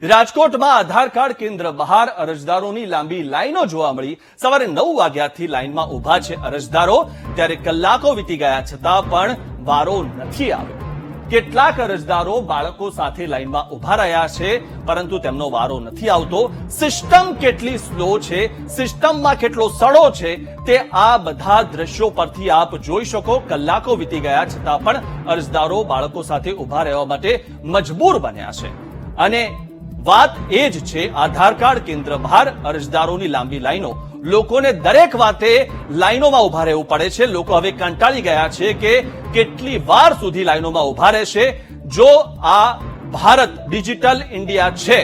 રાજકોટમાં આધાર કાર્ડ કેન્દ્ર બહાર અરજદારોની લાંબી લાઈનો જોવા મળી। સવારે 9 વાગ્યાથી લાઈનમાં ઉભા છે અરજદારો, ત્યારે કલાકો વીતી ગયા છતાં પણ વારો નથી આવ્યો। કેટલાક અરજદારો બાળકો સાથે લાઈનમાં ઉભા રહ્યા છે, પરંતુ તેમનો વારો નથી આવતો। સિસ્ટમ કેટલી સ્લો છે, સિસ્ટમમાં કેટલો સડો છે, તે આ બધા દ્રશ્યો પરથી આપ જોઈ શકો। કલાકો વીતી ગયા છતાં પણ અરજદારો બાળકો સાથે ઉભા રહેવા માટે મજબૂર બન્યા છે। અને વાત એ જ છે, આધાર કાર્ડ કેન્દ્ર બહાર અરજદારોની લાંબી લાઈનો, લોકોને દરેક વાતે લાઈનોમાં ઉભા રહેવું પડે છે। લોકો હવે કંટાળી ગયા છે કે કેટલી વાર સુધી લાઈનોમાં ઉભા રહેશે। જો આ ભારત ડિજિટલ ઇન્ડિયા છે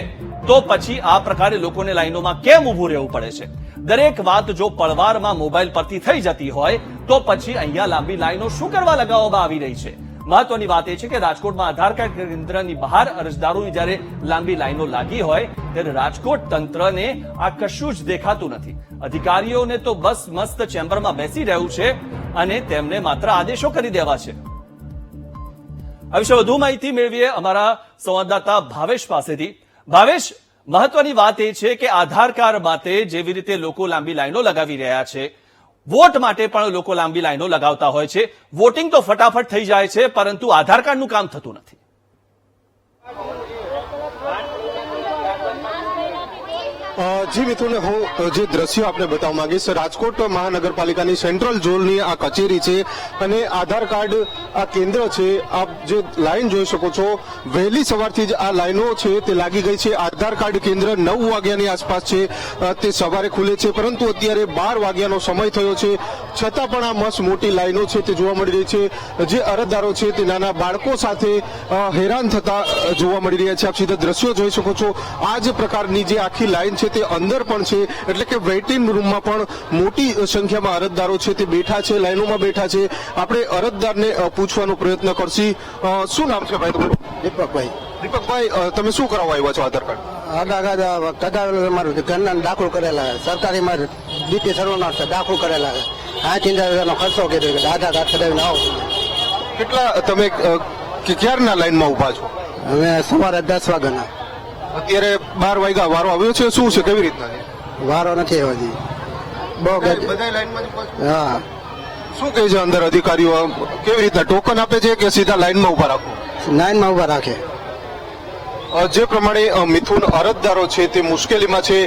તો પછી આ પ્રકારે લોકોને લાઈનોમાં કેમ ઉભું રહેવું પડે છે? દરેક વાત જો પળવારમાં મોબાઈલ પરથી થઈ જતી હોય તો પછી અહીંયા લાંબી લાઈનો શું કરવા લગાવવામાં આવી રહી છે? મહત્વની વાત એ છે કે રાજકોટમાં આધાર કાર્ડ કેન્દ્રની બહાર અરજદારોની જ્યારે લાંબી લાઈનો લાગી હોય ત્યારે રાજકોટ તંત્રને આ કશું જ દેખાતું નથી। અધિકારીઓને તો બસ મસ્ત ચેમ્બરમાં બેસી રહ્યું છે અને તેમને માત્ર આદેશો કરી દેવા છે। આ વિશે વધુ માહિતી મેળવીએ અમારા સંવાદદાતા ભાવેશ પાસેથી। ભાવેશ, મહત્વની વાત એ છે કે આધાર કાર્ડ માટે જેવી રીતે લોકો લાંબી લાઈનો લગાવી રહ્યા છે, વોટ માટે પણ લોકો લાંબી લાઈનો લગાવતા હોય છે। વોટિંગ તો ફટાફટ થઈ જાય છે, પરંતુ આધાર કાર્ડનું કામ થતું નથી। જી મિથુન, હું જે દ્રશ્યો આપણે બતાવવા માંગીશ, રાજકોટ મહાનગરપાલિકાની સેન્ટ્રલ ઝોનની આ કચેરી છે અને આધાર કાર્ડ આ કેન્દ્ર છે। આપ જે લાઈન જોઈ શકો છો, વહેલી સવારથી જ આ લાઈનો છે તે લાગી ગઈ છે। આધાર કાર્ડ કેન્દ્ર 9 વાગ્યાની આસપાસ છે તે સવારે ખુલે છે, પરંતુ અત્યારે 12 વાગ્યાનો સમય થયો છે, છતાં પણ આ મસ્ત મોટી લાઈનો છે તે જોવા મળી રહી છે। જે અરજદારો છે તે નાના બાળકો સાથે હેરાન થતા જોવા મળી રહ્યા છે। આપ સીધા દ્રશ્યો જોઈ શકો છો। આ જ પ્રકારની જે આખી લાઈન છે તે અંદર પણ છે, એટલે કે વેઇટિંગ રૂમમાં પણ મોટી સંખ્યામાં અરજદારો છે તે બેઠા છે, લાઈનોમાં બેઠા છે। આપણે અરજદારને પૂછવાનો પ્રયત્ન કરશી। શું નામ છે ભાઈ તમારું? દીપકભાઈ। દીપકભાઈ, તમે શું કરાવવા આવ્યા છો આધાર કાર્ડ? આધાર કાર્ડ કઢાવેલું, મારું ઘરના દાખલ કરેલા છે, સરકારી મારે બીપી સર્વના દાખલ કરેલા છે। 8,000નો ખર્ચો કર્યો કે આધાર કાર્ડ કઢાવીને આવો। કેટલા તમે ક્યારના લાઈનમાં ઉભા છો? અમે સવારે 10 વાગ્યાના। અત્યારે 12 વાગ્યા વારો આવ્યો છે, શું છે, કેવી રીતના છે? વારો નથી હજી, બહુ બધા લાઈનમાં જ ઉભા છો? હા। શું કહે છે અંદર અધિકારીઓ? કેવી રીતના ટોકન આપે છે કે સીધા લાઈનમાં ઉભા રાખો? લાઈનમાં ઉભા રાખે। જે પ્રમાણે મિથુન, અરજદારો છે તે મુશ્કેલીમાં છે।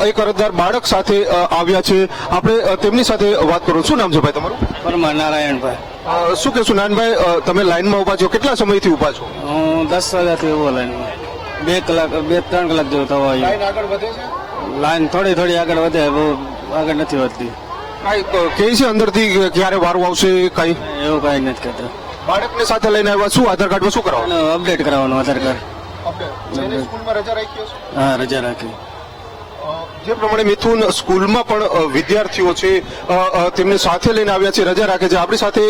એક અરજદાર બાળક સાથે આવ્યા છે, આપણે તેમની સાથે વાત કરું। શું નામ છે ભાઈ તમારું? પરમાર નારાયણભાઈ। શું કહેશું નાનભાઈ, તમે લાઈનમાં ઉભા છો, કેટલા સમયથી ઉભા છો? હું 10 વાગ્યાથી ઉભો લાઈનમાં, 2 કલાક 2-3 કલાક જેવું થવા આવ્યું। લાઈન આગળ વધે છે? લાઈન થોડી આગળ વધે, બહુ આગળ નથી વધતી। કઈ કહે છે અંદરથી ક્યારે વારો આવશે? કઈ એવું કઈ નથી કહેતા। બાળકને સાથે લઈને આવ્યા, શું આધાર કાર્ડમાં શું કરાવવાનું? અપડેટ કરાવવાનું આધાર કાર્ડ। સ્કૂલમાં રજા રાખી હશે? હા, રજા રાખી। જે પ્રમાણે મિથુન, સ્કૂલમાં પણ વિદ્યાર્થીઓ છે તેમને સાથે લઈને આવ્યા છે, રજા રાખે છે। આપણી સાથે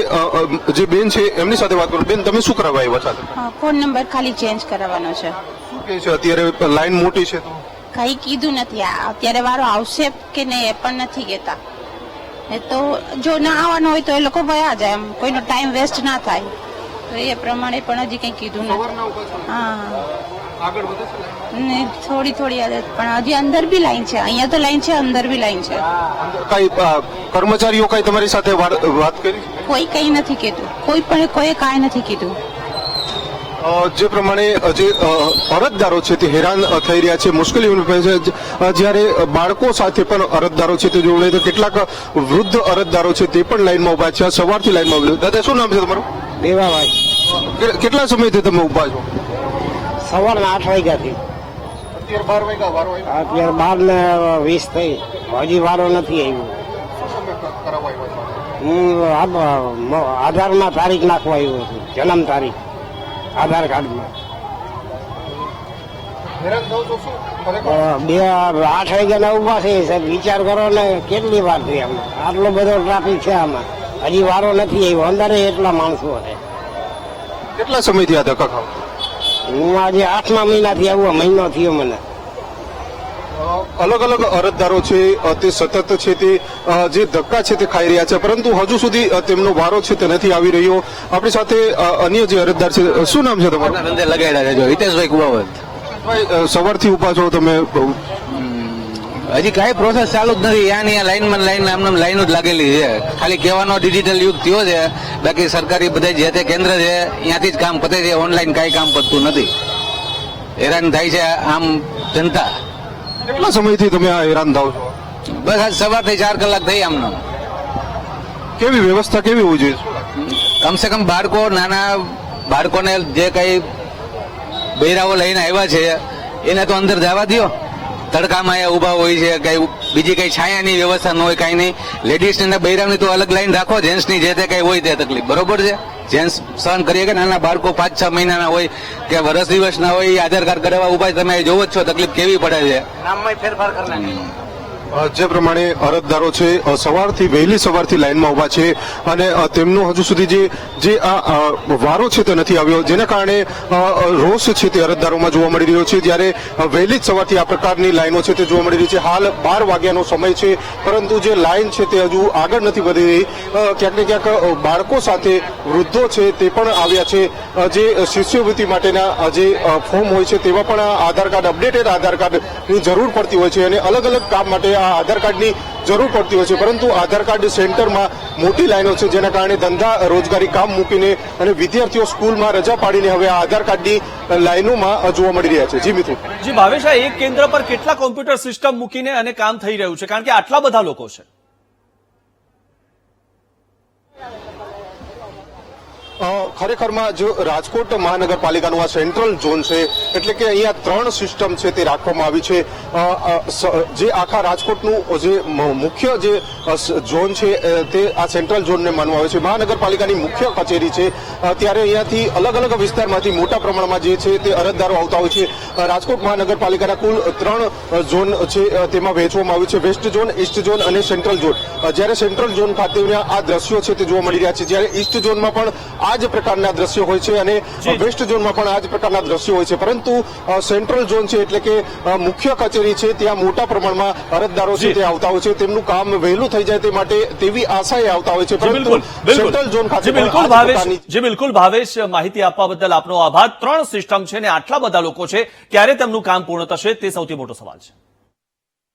જે બેન છે એમની સાથે વાત કરું। બેન, તમે શું કરાવવા આવ્યા સાથે? ફોન નંબર ખાલી ચેન્જ કરાવવાનો છે। શું કહે છે અત્યારે લાઈન મોટી છે તો? કઈ કીધું નથી, અત્યારે વારો આવશે કે નહીં એ પણ નથી કહેતા। એ તો જો ના આવવાનો હોય તો એ લોકો વયા જાય, એમ કોઈનો ટાઈમ વેસ્ટ ના થાય, તો એ પ્રમાણે પણ હજી કઈ કીધું નથી। હા, આગળ વધે છે ને થોડી આદત, પણ હજી અંદર બી લાઈન છે। અહીંયા તો લાઈન છે, અંદર બી લાઈન છે। કઈ કર્મચારીઓ કઈ તમારી સાથે વાત કરી? કોઈ કઈ નથી કીધું, કોઈ કાંઈ નથી કીધું। જે પ્રમાણે જે અરજદારો છે તે હેરાન થઈ રહ્યા છે, મુશ્કેલીઓ છે। જ્યારે બાળકો સાથે પણ અરજદારો છે તે જોડે, તો કેટલાક વૃદ્ધ અરજદારો છે તે પણ લાઈનમાં ઉભા છે, સવારથી લાઈનમાં ઉભા છે। દાદા, શું નામ છે તમારું? દેવાભાઈ। કેટલા સમયથી તમે ઉભા છો? સવારના 8 વાગ્યાથી। અત્યારે 12 વાગ્યા વારો આવ્યો? અત્યારે 12:20 થઈ, હજી વારો નથી આવ્યો। હું આધારમાં તારીખ નાખવા આવ્યો છું, જન્મ તારીખ આધાર કાર્ડમાં। 8 વાગ્યાના ઉભા છે સાહેબ, વિચાર કરો ને કેટલી વાર થઈ આમાં, આટલો બધો ટ્રાફિક છે આમાં, હજી વારો નથી આવ્યો। અંદર એટલા માણસો છે। કેટલા સમયથી આ ધક્કા ખાવ? હું આજે 8મા મહિનાથી આવું, મહિનો થયો મને। અલગ અલગ અરજદારો છે તે સતત છે તે જે ધક્કા છે તે ખાઈ રહ્યા છે, પરંતુ હજુ સુધી તેમનો વારો છે તે નથી આવી રહ્યો। આપણી સાથે અન્ય જે અરજદાર છે, શું નામ છે તમારું? અંદર લગાડ્યા છે, હિતેશભાઈ કુવાવત। ભાઈ સવારથી ઉભા છો તમે, હજી કઈ પ્રોસેસ ચાલુ જ નથી. યા ને લાઈનમાં આમને લાઈનો જ લાગેલી છે. ખાલી કહેવાનો ડિજિટલ યુગ થયો છે, બાકી સરકારી બધા જે તે કેન્દ્ર છે ત્યાંથી જ કામ પતે છે. ઓનલાઈન કઈ કામ પતતું નથી. હેરાન થાય છે આમ જનતા. કેટલા સમયથી તમે આ હેરાન થાવ છો? બસ આજ સવારથી 4 કલાક થઈ આમનો. કેવી વ્યવસ્થા કેવી હોવી જોઈએ? કમસે કમ નાના બાળકોને જે કઈ બૈરાઓ લઈને આવ્યા છે એને તો અંદર જવા દો. તડકામાં અહીંયા ઉભા હોય છે, કઈ બીજી કઈ છાયાની વ્યવસ્થા ન હોય, કઈ નહીં. લેડીઝ ને બૈરાની તો અલગ લાઈન રાખો. જેન્ટ્સની જે તે કઈ હોય તે તકલીફ બરોબર છે. જેન્ટ્સ સહન કરીએ કે નાના બાળકો 5-6 મહિનાના હોય કે વર્ષ દિવસના હોય, એ આધાર કાર્ડ કરાવવા ઉભા તમે જોવો જ છો તકલીફ કેવી પડે છે. જે પ્રમાણે અરજદારો છે સવારથી વહેલી સવારથી લાઈનમાં ઉભા છે અને તેમનો હજુ સુધી જે આ વારો છે તે નથી આવ્યો, જેના કારણે રોષ છે તે અરજદારોમાં જોવા મળી રહ્યો છે. જ્યારે વહેલી જ સવારથી આ પ્રકારની લાઈનો છે તે જોવા મળી રહી છે. હાલ 12 વાગ્યાનો સમય છે, પરંતુ જે લાઈન છે તે હજુ આગળ નથી વધી રહી. ક્યાંક ને ક્યાંક બાળકો સાથે વૃદ્ધો છે તે પણ આવ્યા છે. જે શિષ્યવૃત્તિ માટેના જે ફોર્મ હોય છે તેમાં પણ આધાર કાર્ડ, અપડેટેડ આધાર કાર્ડની જરૂર પડતી હોય છે અને અલગ અલગ કામ માટે આ આધાર કાર્ડની જરૂર પડતી હોય છે. પરંતુ આધાર કાર્ડ સેન્ટરમાં મોટી લાઈનો છે, જેના કારણે ધંધા રોજગારી કામ મૂકીને અને વિદ્યાર્થીઓ સ્કૂલમાં રજા પાડીને હવે આ આધાર કાર્ડની લાઈનોમાં જોવા મળી રહ્યા છે. જી મિત્ર. જી ભાવેશ, આ એક કેન્દ્ર પર કેટલા કોમ્પ્યુટર સિસ્ટમ મૂકીને અને કામ થઈ રહ્યું છે, કારણ કે આટલા બધા લોકો છે? ખરેખરમાં જો રાજકોટ મહાનગરપાલિકાનું આ સેન્ટ્રલ ઝોન છે, એટલે કે અહીંયા 3 સિસ્ટમ છે તે રાખવામાં આવી છે. જે આખા રાજકોટનું જે મુખ્ય જે ઝોન છે તે આ સેન્ટ્રલ ઝોનને માનવામાં આવે છે. મહાનગરપાલિકાની મુખ્ય કચેરી છે, ત્યારે અહીંયાથી અલગ અલગ વિસ્તારમાંથી મોટા પ્રમાણમાં જે છે તે અરજદારો આવતા હોય છે. રાજકોટ મહાનગરપાલિકાના કુલ 3 ઝોન છે તેમાં વહેંચવામાં આવ્યું છે: વેસ્ટ ઝોન, ઈસ્ટ ઝોન અને સેન્ટ્રલ ઝોન. જ્યારે સેન્ટ્રલ ઝોન ખાતે આ દ્રશ્યો છે તે જોવા મળી રહ્યા છે, જ્યારે ઈસ્ટ ઝોનમાં પણ આ જ પ્રકારના દ્રશ્યો હોય છે અને વેસ્ટ ઝોનમાં પણ આ જ પ્રકારના દ્રશ્યો હોય છે. પરંતુ સેન્ટ્રલ ઝોન છે એટલે કે મુખ્ય કચેરી છે, ત્યાં મોટા પ્રમાણમાં અરજદારો છે તે આવતા હોય છે. તેમનું કામ વહેલું થઈ જાય તે માટે તેવી આશાએ આવતા હોય છે. પરંતુ સેન્ટ્રલ ઝોન ખાતે બિલકુલ ભાવેશ, માહિતી આપવા બદલ આપનો આભાર. 3 સિસ્ટમ છે ને આટલા બધા લોકો છે, ક્યારે તેમનું કામ પૂર્ણ થશે તે સૌથી મોટો સવાલ છે.